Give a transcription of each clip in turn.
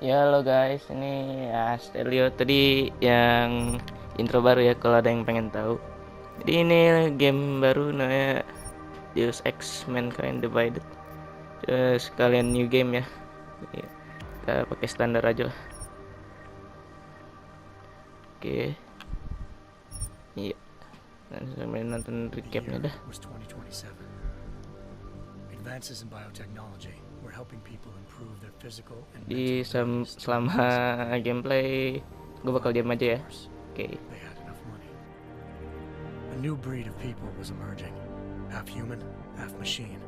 Ya halo guys, ini Stelio tadi yang intro baru ya kalau ada yang pengen tahu. Jadi ini game baru namanya Deus Ex Mankind Divided. Sekalian new game ya. Iya, kita pakai standar aja lah. Oke. Iya. Dan sambil nonton recapnya dah. Was 2027. Advances in biotechnology were helping people improve their physical and Di mental selama gameplay gue bakal diam aja ya. Oke. They had enough money. A new breed of people was emerging, half human, half machine.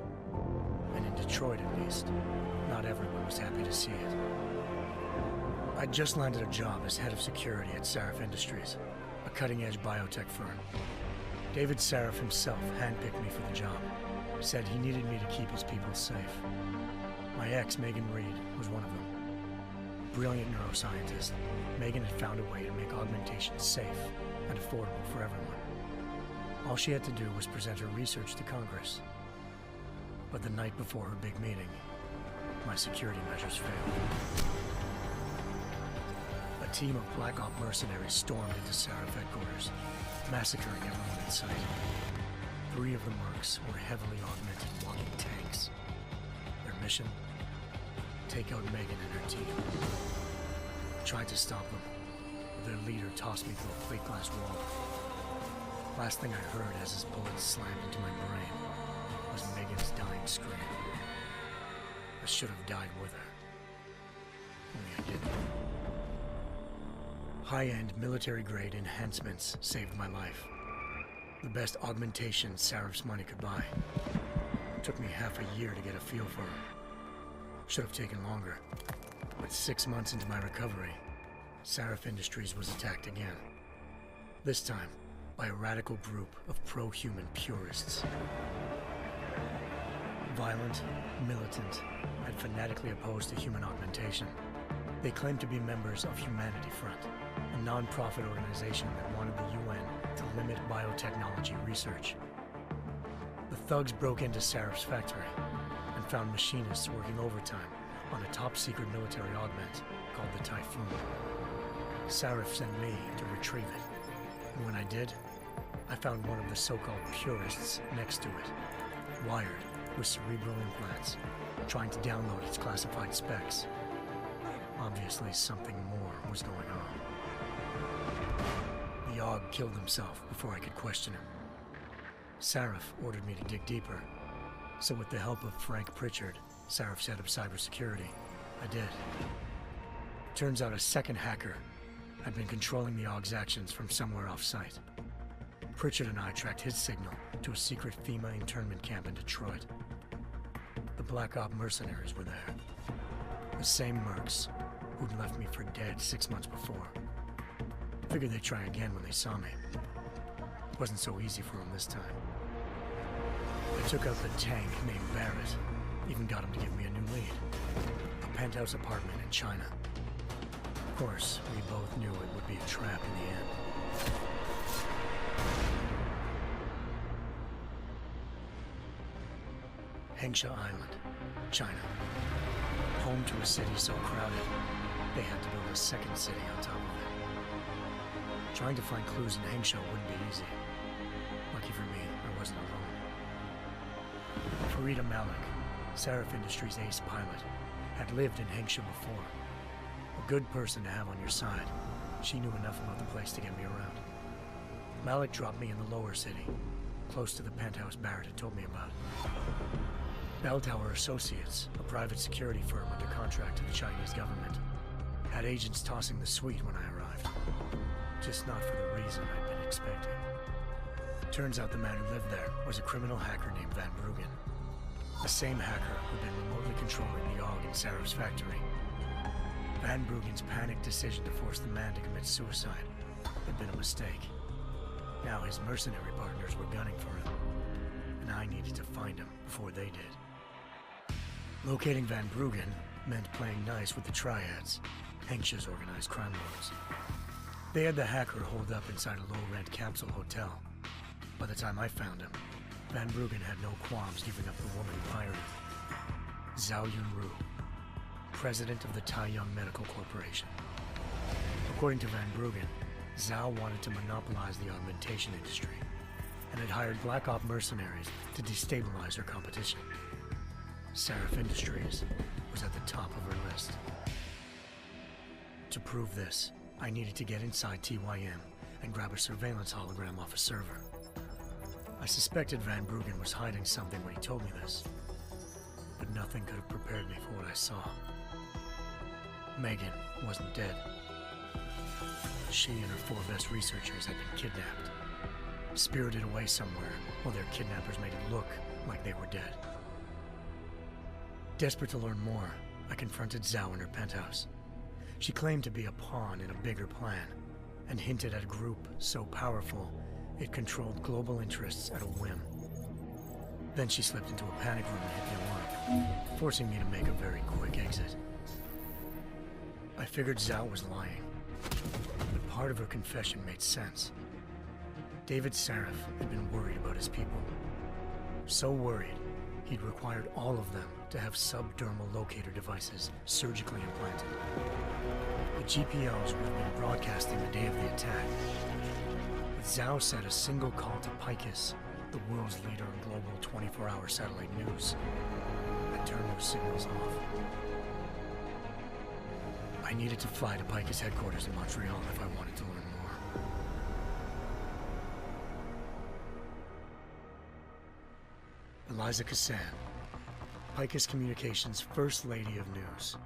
And in Detroit at least, not everyone was happy to see it. I just landed a job as head of security at Sarif Industries, a cutting-edge biotech firm. David Sarif himself handpicked me for the job. Said he needed me to keep his people safe. My ex, Megan Reed, was one of them. Brilliant neuroscientist, Megan had found a way to make augmentation safe and affordable for everyone. All she had to do was present her research to Congress. But the night before her big meeting, my security measures failed. A team of Black Op mercenaries stormed into Sarif headquarters, massacring everyone in sight. 3 of the mercs were heavily augmented walking tanks. Their mission? Take out Megan and her team. Tried to stop them, but their leader tossed me through a plate glass wall. Last thing I heard as his bullets slammed into my brain was Megan's dying scream. I should have died with her. Only I didn't. High-end military-grade enhancements saved my life. The best augmentation Sarif's money could buy. Took me half a year to get a feel for her. Should have taken longer. But 6 months into my recovery, Sarif Industries was attacked again. This time, by a radical group of pro-human purists. Violent, militant, and fanatically opposed to human augmentation. They claimed to be members of Humanity Front, a non-profit organization that wanted the UN to limit biotechnology research. The thugs broke into Sarif's factory and found machinists working overtime on a top-secret military augment called the Typhoon. Sarif sent me to retrieve it, and when I did, I found one of the so-called purists next to it, wired with cerebral implants, trying to download its classified specs. Obviously, something more was going on. The AUG killed himself before I could question him. Sarif ordered me to dig deeper, so with the help of Frank Pritchard, Sarif's head of cybersecurity, I did. Turns out a second hacker had been controlling the AUG's actions from somewhere off-site. Pritchard and I tracked his signal to a secret FEMA internment camp in Detroit. The Black Op mercenaries were there. The same mercs who'd left me for dead 6 months before. Figured they'd try again when they saw me. Wasn't so easy for them this time. I took out the tank named Barrett. Even got him to give me a new lead. A penthouse apartment in China. Of course, we both knew it would be a trap in the end. Hengsha Island, China. Home to a city so crowded, they had to build a second city on top of it. Trying to find clues in Hengsha wouldn't be easy. Lucky for me, I wasn't alone. Farida Malik, Sarif Industries' ace pilot, had lived in Hengsha before. A good person to have on your side. She knew enough about the place to get me around. Malik dropped me in the lower city, close to the penthouse Barrett had told me about. Bell Tower Associates, a private security firm under contract to the Chinese government, had agents tossing the suite when I arrived. Just not for the reason I'd been expecting. Turns out the man who lived there was a criminal hacker named Van Bruggen. The same hacker who'd been remotely controlling the AUG in Sarif's factory. Van Bruggen's panicked decision to force the man to commit suicide had been a mistake. Now his mercenary partners were gunning for him, and I needed to find him before they did. Locating Van Bruggen meant playing nice with the Triads, Hengsha's organized crime lords. They had the hacker holed up inside a low-rent capsule hotel. By the time I found him, Van Bruggen had no qualms giving up the woman who hired him. Zhao Yunru. president of the Taiyang Medical Corporation. According to Van Bruggen, Zhao wanted to monopolize the augmentation industry and had hired Black Op mercenaries to destabilize her competition. Seraph Industries was at the top of her list. To prove this, I needed to get inside TYM and grab a surveillance hologram off a server. I suspected Van Bruggen was hiding something when he told me this, but nothing could have prepared me for what I saw. Megan wasn't dead. She and her 4 best researchers had been kidnapped, spirited away somewhere while their kidnappers made it look like they were dead. Desperate to learn more, I confronted Zhao in her penthouse. She claimed to be a pawn in a bigger plan, and hinted at a group so powerful it controlled global interests at a whim. Then she slipped into a panic room and hit the alarm, forcing me to make a very quick exit. I figured Zhao was lying, but part of her confession made sense. David Seraph had been worried about his people. So worried, he'd required all of them to have subdermal locator devices surgically implanted. The GPOs would have been broadcasting the day of the attack. But Zhao said a single call to Picus, the world's leader in global 24-hour satellite news, had turned those signals off. I needed to fly to Picus headquarters in Montreal if I wanted to learn more. Eliza Cassan, Picus Communications' First Lady of News.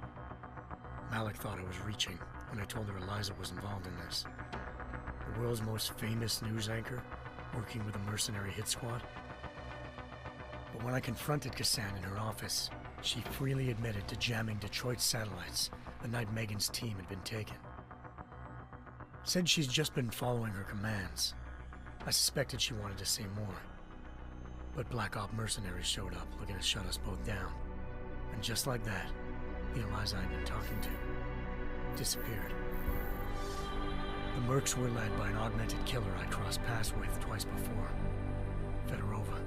Malik thought I was reaching when I told her Eliza was involved in this. The world's most famous news anchor, working with a mercenary hit squad. But when I confronted Cassan in her office, she freely admitted to jamming Detroit's satellites the night Megan's team had been taken. Said she's just been following her commands. I suspected she wanted to say more. But Black Op mercenaries showed up looking to shut us both down. And just like that, the Eliza I'd been talking to disappeared. The Mercs were led by an augmented killer I'd crossed paths with twice before, Fedorova,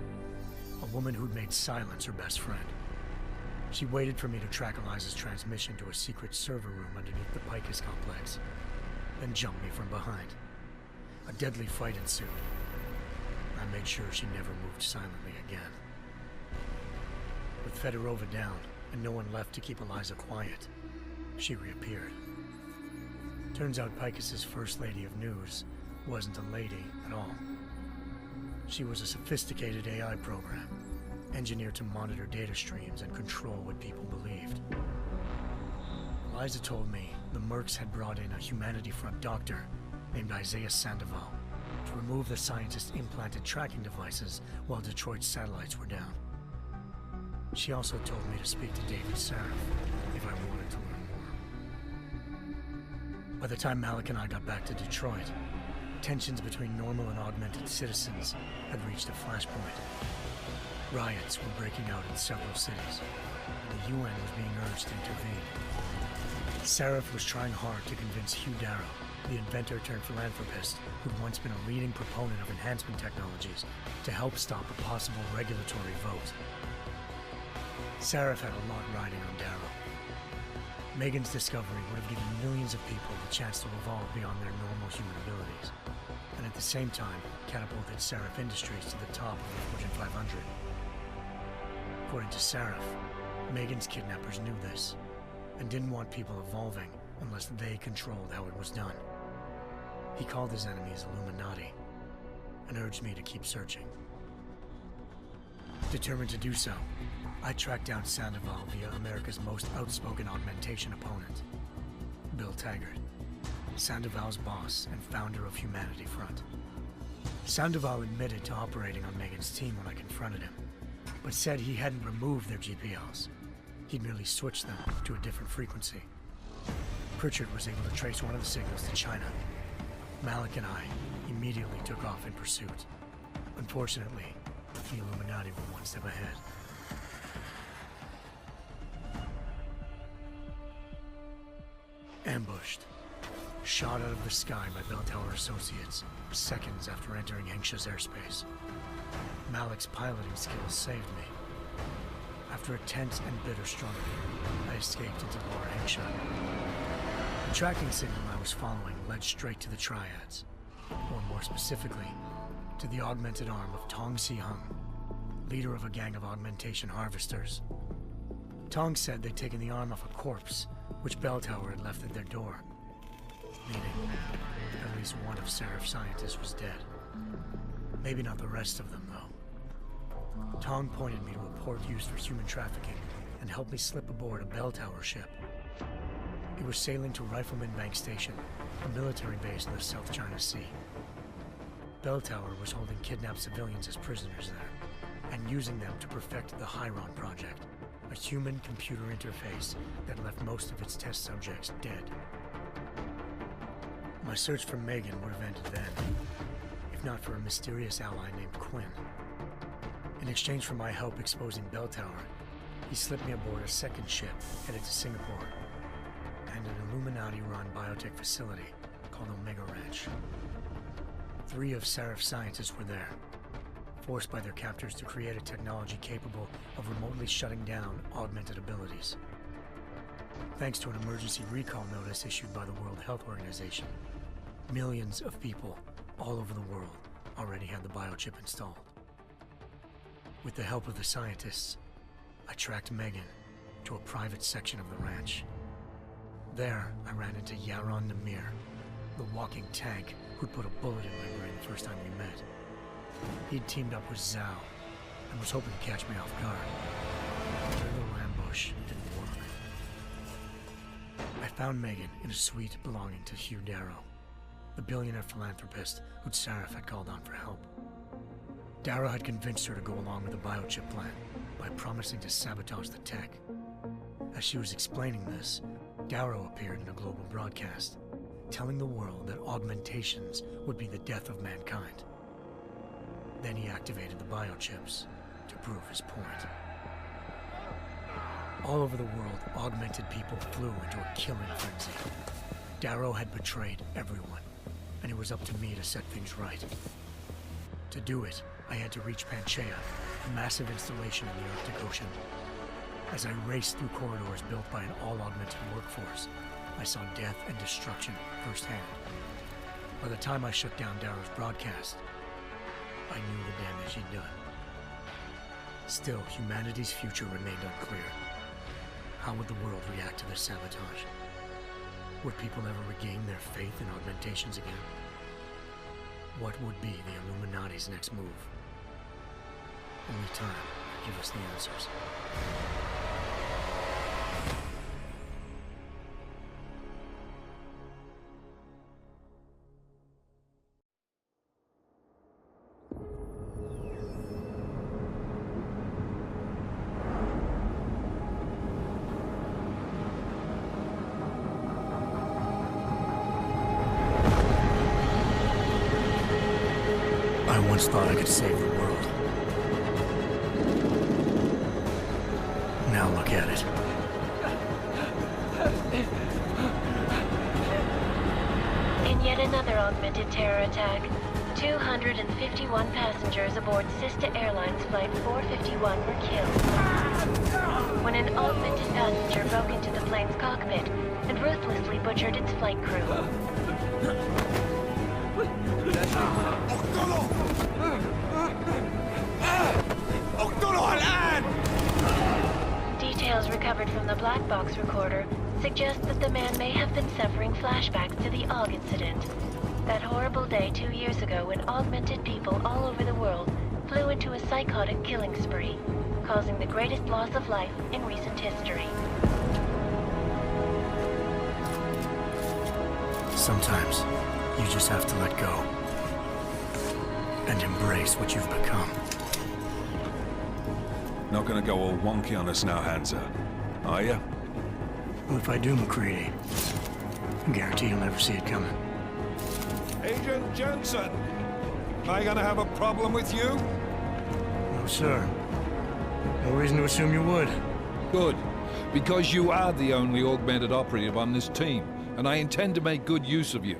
a woman who'd made silence her best friend. She waited for me to track Eliza's transmission to a secret server room underneath the Picus complex, then jumped me from behind. A deadly fight ensued. I made sure she never moved silently again. With Fedorova down and no one left to keep Eliza quiet, she reappeared. Turns out Picus's First Lady of News wasn't a lady at all. She was a sophisticated AI program, engineered to monitor data streams and control what people believed. Eliza told me the Mercs had brought in a Humanity Front doctor named Isaiah Sandoval to remove the scientist's implanted tracking devices while Detroit's satellites were down. She also told me to speak to David Seraph if I wanted to learn more. By the time Malik and I got back to Detroit, tensions between normal and augmented citizens had reached a flashpoint. Riots were breaking out in several cities, and the UN was being urged to intervene. Seraph was trying hard to convince Hugh Darrow, the inventor turned philanthropist who'd once been a leading proponent of enhancement technologies, to help stop a possible regulatory vote. Seraph had a lot riding on Darrow. Megan's discovery would have given millions of people the chance to evolve beyond their normal human abilities, and at the same time catapulted Seraph Industries to the top of the Fortune 500. According to Seraph, Megan's kidnappers knew this, and didn't want people evolving unless they controlled how it was done. He called his enemies Illuminati, and urged me to keep searching. Determined to do so, I tracked down Sandoval via America's most outspoken augmentation opponent, Bill Taggart, Sandoval's boss and founder of Humanity Front. Sandoval admitted to operating on Megan's team when I confronted him, but said he hadn't removed their GPLs. He'd merely switched them to a different frequency. Pritchard was able to trace one of the signals to China. Malik and I immediately took off in pursuit. Unfortunately, the Illuminati were one step ahead. Ambushed. Shot out of the sky by Bell Tower Associates, seconds after entering Hengsha's airspace. Malik's piloting skills saved me. After a tense and bitter struggle, I escaped into Lower Hengsha. The tracking signal I was following led straight to the Triads, or more specifically, to the augmented arm of Tong Si-hung, leader of a gang of augmentation harvesters. Tong said they'd taken the arm off a corpse, which Bell Tower had left at their door, meaning at least one of Seraph's scientists was dead. Maybe not the rest of them, though. Tong pointed me to a port used for human trafficking and helped me slip aboard a Bell Tower ship. It was sailing to Rifleman Bank Station, a military base in the South China Sea. Bell Tower was holding kidnapped civilians as prisoners there, and using them to perfect the Hyron Project, a human-computer interface that left most of its test subjects dead. My search for Megan would have ended then, if not for a mysterious ally named Quinn. In exchange for my help exposing Bell Tower, he slipped me aboard a second ship headed to Singapore, and an Illuminati-run biotech facility called Omega Ranch. 3 of Seraph's scientists were there, forced by their captors to create a technology capable of remotely shutting down augmented abilities. Thanks to an emergency recall notice issued by the World Health Organization, millions of people all over the world already had the biochip installed. With the help of the scientists, I tracked Megan to a private section of the ranch. There, I ran into Yaron Namir, the walking tank who'd put a bullet in my brain the first time we met. He'd teamed up with Zhao and was hoping to catch me off guard. But their little ambush didn't work. I found Megan in a suite belonging to Hugh Darrow, the billionaire philanthropist who'd Seraph had called on for help. Darrow had convinced her to go along with the biochip plan by promising to sabotage the tech. As she was explaining this, Darrow appeared in a global broadcast, telling the world that augmentations would be the death of mankind. Then he activated the biochips to prove his point. All over the world, augmented people flew into a killing frenzy. Darrow had betrayed everyone, and it was up to me to set things right. To do it, I had to reach Panchaea, a massive installation in the Arctic Ocean. As I raced through corridors built by an all-augmented workforce, I saw death and destruction firsthand. By the time I shut down Darrow's broadcast, I knew the damage he'd done. Still, humanity's future remained unclear. How would the world react to this sabotage? Would people ever regain their faith in augmentations again? What would be the Illuminati's next move? Only time could give us the answers. I once thought I could save the world. Now look at it. In yet another augmented terror attack, 251 passengers aboard Sister Airlines Flight 451 were killed when an augmented passenger broke into the plane's cockpit and ruthlessly butchered its flight crew. Details recovered from the black box recorder suggest that the man may have been suffering flashbacks to the AUG incident. That horrible day 2 years ago when augmented people all over the world flew into a psychotic killing spree, causing the greatest loss of life in recent history. Sometimes, you just have to let go. And embrace what you've become. Not gonna go all wonky on us now, Hansa, are ya? Well, if I do, McCready, I guarantee you'll never see it coming. Agent Jensen! Am I gonna have a problem with you? No, sir. No reason to assume you would. Good, because you are the only augmented operative on this team, and I intend to make good use of you.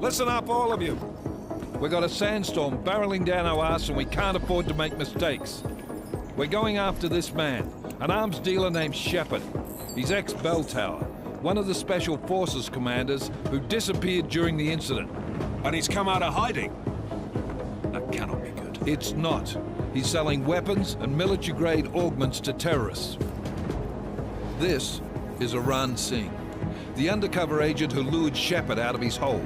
Listen up, all of you. We got a sandstorm barreling down our ass and we can't afford to make mistakes. We're going after this man, an arms dealer named Shepard. He's ex-Bell Tower, one of the Special Forces commanders who disappeared during the incident. And he's come out of hiding. That cannot be good. It's not. He's selling weapons and military-grade augments to terrorists. This is Iran Singh, the undercover agent who lured Shepard out of his hole.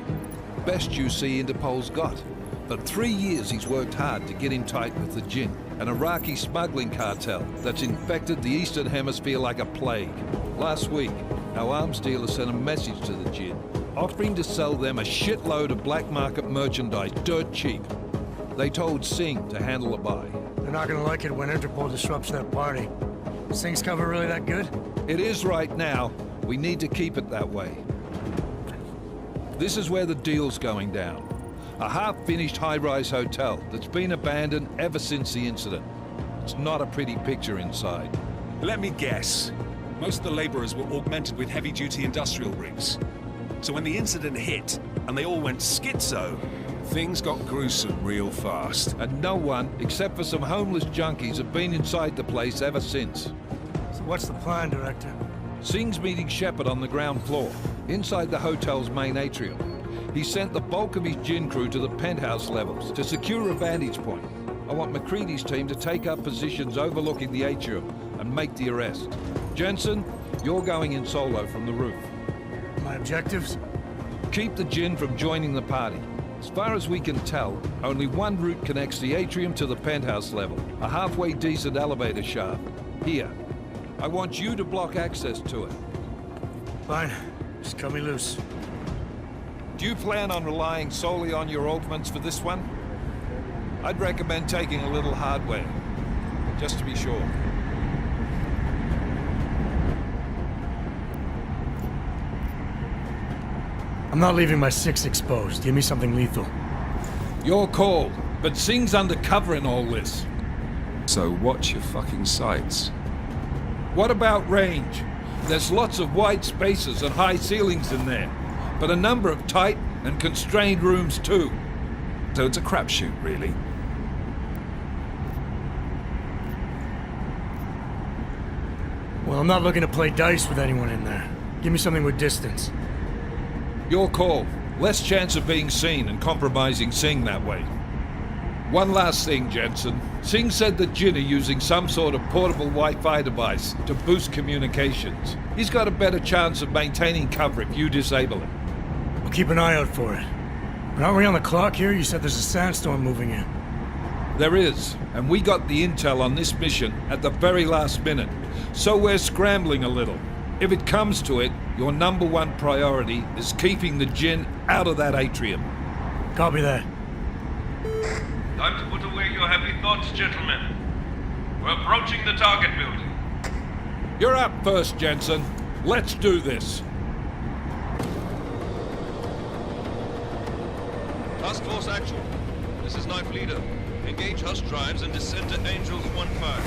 Best you see Interpol's got. For 3 years he's worked hard to get in tight with the Jinn, an Iraqi smuggling cartel that's infected the Eastern Hemisphere like a plague. Last week, our arms dealer sent a message to the Jinn, offering to sell them a shitload of black market merchandise dirt cheap. They told Singh to handle the buy. They're not gonna like it when Interpol disrupts their party. Singh's cover really that good? It is right now. We need to keep it that way. This is where the deal's going down. A half-finished high-rise hotel that's been abandoned ever since the incident. It's not a pretty picture inside. Let me guess. Most of the laborers were augmented with heavy-duty industrial rigs. So when the incident hit, and they all went schizo, things got gruesome real fast. And no one, except for some homeless junkies, have been inside the place ever since. So what's the plan, Director? Singh's meeting Shepard on the ground floor, inside the hotel's main atrium. He sent the bulk of his Jinn crew to the penthouse levels to secure a vantage point. I want McCready's team to take up positions overlooking the atrium and make the arrest. Jensen, you're going in solo from the roof. My objectives? Keep the Jinn from joining the party. As far as we can tell, only one route connects the atrium to the penthouse level, a halfway decent elevator shaft. Here. I want you to block access to it. Fine. Just cut me loose. Do you plan on relying solely on your augments for this one? I'd recommend taking a little hardware, just to be sure. I'm not leaving my 6 exposed. Give me something lethal. Your call, but Singh's undercover in all this. So watch your fucking sights. What about range? There's lots of wide spaces and high ceilings in there, but a number of tight and constrained rooms too. So it's a crapshoot, really. Well, I'm not looking to play dice with anyone in there. Give me something with distance. Your call. Less chance of being seen and compromising Singh that way. One last thing, Jensen. Singh said that Jinn are using some sort of portable Wi-Fi device to boost communications. He's got a better chance of maintaining cover if you disable it. I'll keep an eye out for it. But aren't we on the clock here? You said there's a sandstorm moving in. There is, and we got the intel on this mission at the very last minute. So we're scrambling a little. If it comes to it, your #1 priority is keeping the Jinn out of that atrium. Copy that. Time to put away your heavy thoughts, gentlemen. We're approaching the target building. You're up first, Jensen. Let's do this. Task Force Actual. This is Knife Leader. Engage Hush Drives and descend to Angels 1-5.